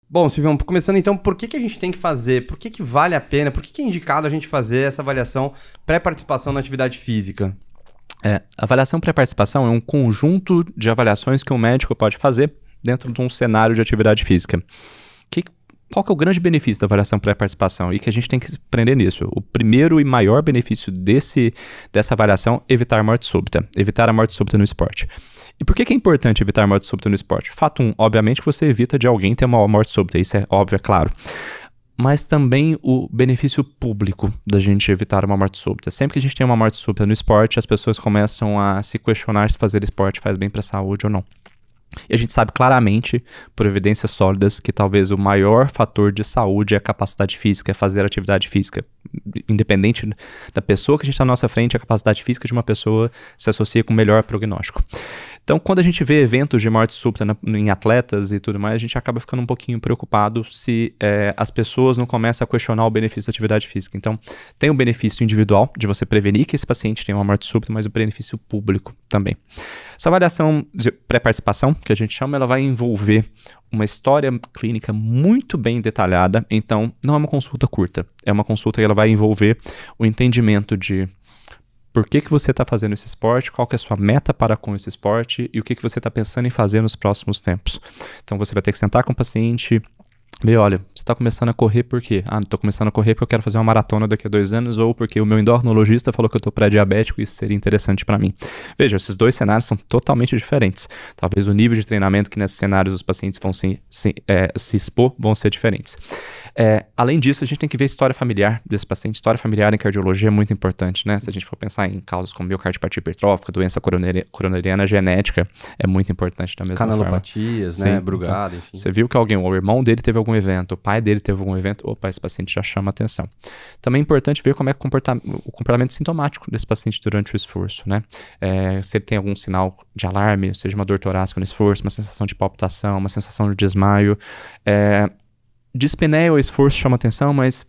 Bom, Silvião, começando então, por que a gente tem que fazer, por que vale a pena, por que é indicado a gente fazer essa avaliação pré-participação na atividade física? A avaliação pré-participação é um conjunto de avaliações que um médico pode fazer dentro de um cenário de atividade física. Qual que é o grande benefício da avaliação pré-participação? E que a gente tem que se prender nisso. O primeiro e maior benefício dessa avaliação é evitar morte súbita. Evitar a morte súbita no esporte. E por que é importante evitar a morte súbita no esporte? Fato 1, obviamente que você evita de alguém ter uma morte súbita. Isso é óbvio, é claro. Mas também o benefício público da gente evitar uma morte súbita. Sempre que a gente tem uma morte súbita no esporte, as pessoas começam a se questionar se fazer esporte faz bem para a saúde ou não. E a gente sabe claramente, por evidências sólidas, que talvez o maior fator de saúde é a capacidade física, é fazer atividade física. Independente da pessoa que a gente está na nossa frente, a capacidade física de uma pessoa se associa com melhor prognóstico. Então, quando a gente vê eventos de morte súbita em atletas e tudo mais, a gente acaba ficando um pouquinho preocupado se as pessoas não começam a questionar o benefício da atividade física. Então, tem o benefício individual de você prevenir que esse paciente tenha uma morte súbita, mas o benefício público também. Essa avaliação de pré-participação, que a gente chama, ela vai envolver uma história clínica muito bem detalhada. Então, não é uma consulta curta. É uma consulta que ela vai envolver o entendimento de por que você está fazendo esse esporte, qual que é a sua meta para com esse esporte e o que você está pensando em fazer nos próximos tempos. Então, você vai ter que sentar com o paciente, ver, olha, você está começando a correr por quê? Ah, estou começando a correr porque eu quero fazer uma maratona daqui a 2 anos ou porque o meu endocrinologista falou que eu estou pré-diabético e isso seria interessante para mim. Veja, esses dois cenários são totalmente diferentes. Talvez o nível de treinamento que nesses cenários os pacientes vão se expor vão ser diferentes. Além disso, a gente tem que ver a história familiar desse paciente. História familiar em cardiologia é muito importante, né? Se a gente for pensar em causas como miocardiopatia hipertrófica, doença coronariana genética, é muito importante da mesma forma. Canalopatias, né? Brugada, enfim. Você viu que o irmão dele teve algum evento, o pai dele teve algum evento, opa, esse paciente já chama atenção. Também é importante ver como é o comportamento sintomático desse paciente durante o esforço, né? Se ele tem algum sinal de alarme, seja uma dor torácica no esforço, uma sensação de palpitação, uma sensação de desmaio. Dispneia ou esforço chama atenção, mas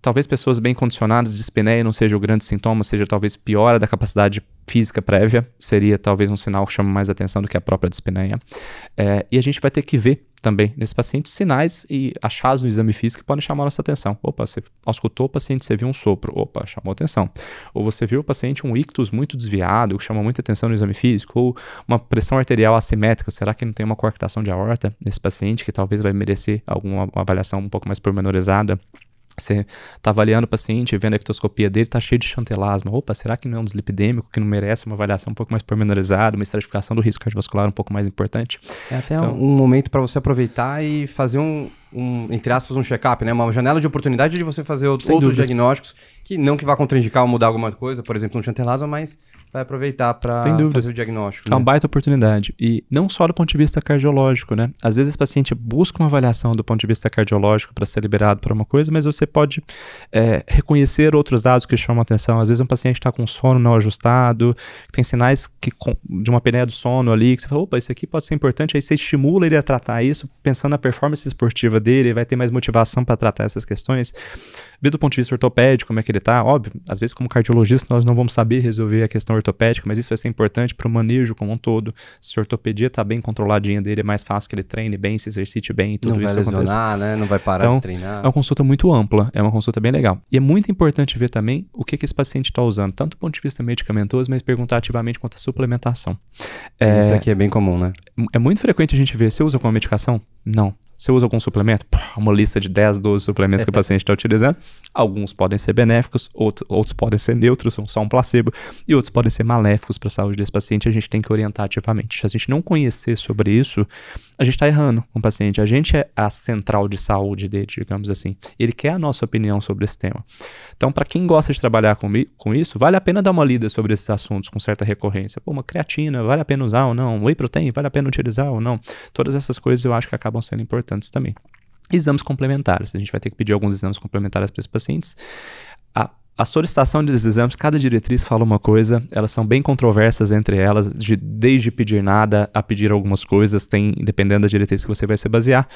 talvez pessoas bem condicionadas, dispneia não seja o grande sintoma, seja talvez piora da capacidade física prévia, seria talvez um sinal que chama mais atenção do que a própria dispneia. E a gente vai ter que ver também nesse paciente sinais e achados no exame físico que podem chamar a nossa atenção. Opa, você auscultou o paciente, você viu um sopro, opa, chamou atenção. Ou você viu o paciente um ictus muito desviado, que chama muita atenção no exame físico, ou uma pressão arterial assimétrica, será que não tem uma coarctação de aorta nesse paciente que talvez vai merecer alguma avaliação um pouco mais pormenorizada? Você está avaliando o paciente, vendo a ectoscopia dele, está cheio de chantelasma. Opa, será que não é um dislipidêmico que não merece uma avaliação um pouco mais pormenorizada, uma estratificação do risco cardiovascular um pouco mais importante? É até um momento para você aproveitar e fazer entre aspas, um check-up, né? Uma janela de oportunidade de você fazer outros diagnósticos, que não que vá contraindicar ou mudar alguma coisa, por exemplo, um chantelasma, mas vai aproveitar para fazer o diagnóstico. É uma baita oportunidade. E não só do ponto de vista cardiológico, né? Às vezes o paciente busca uma avaliação do ponto de vista cardiológico para ser liberado para uma coisa, mas você pode reconhecer outros dados que chamam a atenção. Às vezes um paciente está com sono não ajustado, tem sinais de uma apneia do sono ali, que você fala, opa, isso aqui pode ser importante, aí você estimula ele a tratar isso, pensando na performance esportiva dele, vai ter mais motivação para tratar essas questões. Ver do ponto de vista ortopédico, como é que ele está. Óbvio, às vezes como cardiologista nós não vamos saber resolver a questão ortopédica, mas isso vai ser importante para o manejo como um todo. Se a ortopedia está bem controladinha dele, é mais fácil que ele treine bem, se exercite bem e tudo isso aconteça. Não vai lesionar, né? Não vai parar de treinar. É uma consulta muito ampla, é uma consulta bem legal. E é muito importante ver também o que esse paciente está usando, tanto do ponto de vista medicamentoso, mas perguntar ativamente quanto à suplementação. Isso aqui é bem comum, né? É muito frequente a gente ver, você usa alguma medicação? Não. Você usa algum suplemento? Uma lista de 10, 12 suplementos que o paciente está utilizando. Alguns podem ser benéficos, outros podem ser neutros, são só um placebo, e outros podem ser maléficos para a saúde desse paciente. A gente tem que orientar ativamente. Se a gente não conhecer sobre isso, a gente está errando com o paciente. A gente é a central de saúde dele, digamos assim. Ele quer a nossa opinião sobre esse tema. Então, para quem gosta de trabalhar com isso, vale a pena dar uma lida sobre esses assuntos com certa recorrência. Pô, uma creatina, vale a pena usar ou não? Whey protein, vale a pena utilizar ou não? Todas essas coisas eu acho que acabam sendo importantes também. Exames complementares. A gente vai ter que pedir alguns exames complementares para esses pacientes. A solicitação desses exames, cada diretriz fala uma coisa, elas são bem controversas entre elas, desde pedir nada a pedir algumas coisas, dependendo da diretriz que você vai se basear.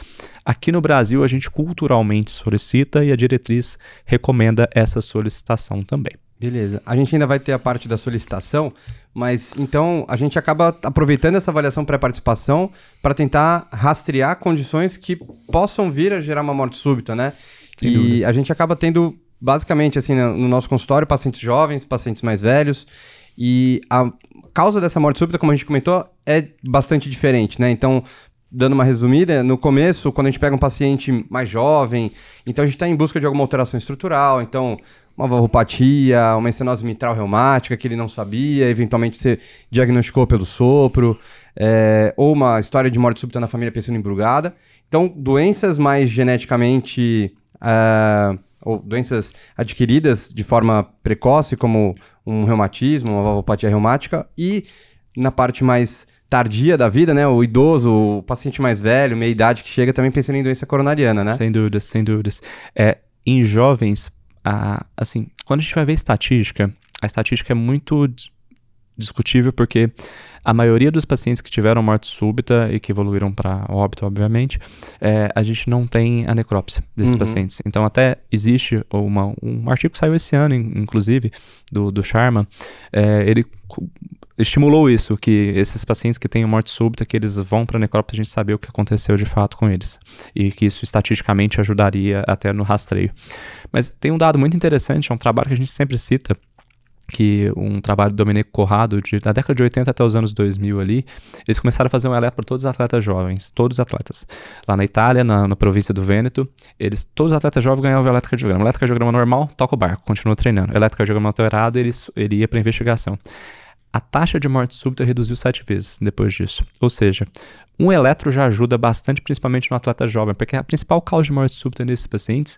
Aqui no Brasil, a gente culturalmente solicita e a diretriz recomenda essa solicitação também. Beleza. A gente ainda vai ter a parte da solicitação, Mas então a gente acaba aproveitando essa avaliação pré-participação para tentar rastrear condições que possam vir a gerar uma morte súbita, né? Sem e dúvidas. a gente acaba tendo, basicamente, assim, no nosso consultório, pacientes jovens, pacientes mais velhos, e a causa dessa morte súbita, como a gente comentou, é bastante diferente, né? Então, dando uma resumida, no começo, quando a gente pega um paciente mais jovem, então a gente está em busca de alguma alteração estrutural, então uma valvopatia, uma estenose mitral reumática que ele não sabia, eventualmente você diagnosticou pelo sopro, ou uma história de morte súbita na família pensando em brugada. Então, doenças mais geneticamente, ou doenças adquiridas de forma precoce, como um reumatismo, uma valvopatia reumática, e na parte mais tardia da vida, né, o idoso, o paciente mais velho, meia idade que chega também pensando em doença coronariana, né? Sem dúvidas, sem dúvidas. Em jovens, assim, quando a gente vai ver a estatística é muito discutível porque a maioria dos pacientes que tiveram morte súbita e que evoluíram para óbito, obviamente, a gente não tem a necrópsia desses pacientes. Então, até existe um artigo que saiu esse ano, inclusive, do Sharma, ele estimulou isso, que esses pacientes que têm morte súbita, que eles vão para a necrópsia, a gente saber o que aconteceu de fato com eles. E que isso estatisticamente ajudaria até no rastreio. Mas tem um dado muito interessante, é um trabalho que a gente sempre cita, que um trabalho do Domenico Corrado, da década de 80 até os anos 2000 ali, eles começaram a fazer um eletro para todos os atletas jovens, todos os atletas. Lá na Itália, na província do Vêneto, todos os atletas jovens ganhavam o eletrocardiograma. O eletrocardiograma normal, toca o barco, continua treinando. O eletrocardiograma alterado, ele ia para investigação. A taxa de morte súbita reduziu 7 vezes depois disso. Ou seja, um eletro já ajuda bastante, principalmente no atleta jovem, porque a principal causa de morte súbita nesses pacientes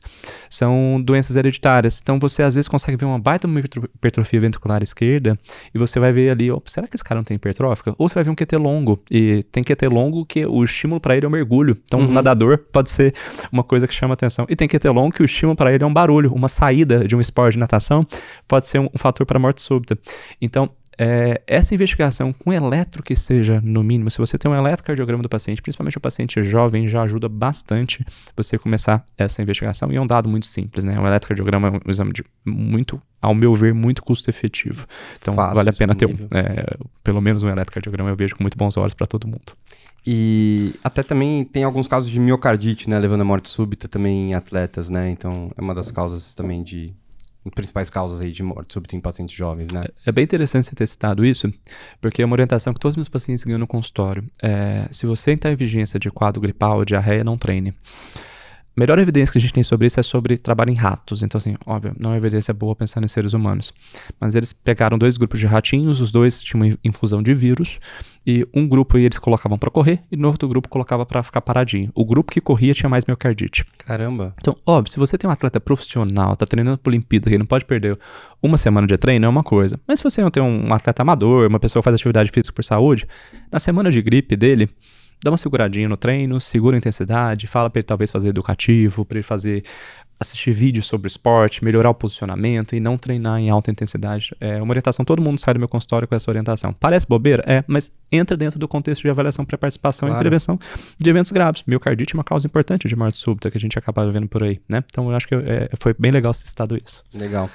são doenças hereditárias. Então você às vezes consegue ver uma baita hipertrofia ventricular esquerda e você vai ver ali, será que esse cara não tem hipertrófica? Ou você vai ver um QT longo, e tem QT longo que o estímulo para ele é o mergulho. Então um nadador pode ser uma coisa que chama atenção. E tem QT longo que o estímulo para ele é um barulho, uma saída de um esporte de natação pode ser um fator para morte súbita. Então, essa investigação com eletro que seja, no mínimo, se você tem um eletrocardiograma do paciente, principalmente o paciente jovem, já ajuda bastante você começar essa investigação, e é um dado muito simples, né? Um eletrocardiograma é um exame muito, ao meu ver, muito custo efetivo. Então, fácil, vale a pena ter pelo menos um eletrocardiograma, eu vejo com muito bons olhos para todo mundo. E até também tem alguns casos de miocardite, né? Levando a morte súbita também em atletas, né? Então, é uma das causas também principais causas aí de morte súbita em pacientes jovens, né? É bem interessante você ter citado isso, porque é uma orientação que todos os meus pacientes ganham no consultório. Se você está em vigência de quadro gripal ou diarreia, não treine. A melhor evidência que a gente tem sobre isso é sobre trabalho em ratos. Então, assim, óbvio, não é uma evidência boa pensando em seres humanos. Mas eles pegaram 2 grupos de ratinhos, os 2 tinham uma infusão de vírus, e um grupo eles colocavam para correr, e no outro grupo colocava para ficar paradinho. O grupo que corria tinha mais miocardite. Caramba! Então, óbvio, se você tem um atleta profissional, tá treinando para Olimpíada, que não pode perder uma semana de treino, é uma coisa. Mas se você não tem um atleta amador, uma pessoa que faz atividade física por saúde, na semana de gripe dele, dá uma seguradinha no treino, segura a intensidade, fala para ele talvez fazer educativo, para ele assistir vídeos sobre esporte, melhorar o posicionamento e não treinar em alta intensidade. É uma orientação, todo mundo sai do meu consultório com essa orientação. Parece bobeira? mas entra dentro do contexto de avaliação pré-participação e prevenção de eventos graves. Miocardite é uma causa importante de morte súbita que a gente acaba vendo por aí, né? Então eu acho que foi bem legal você ter citado isso. Legal.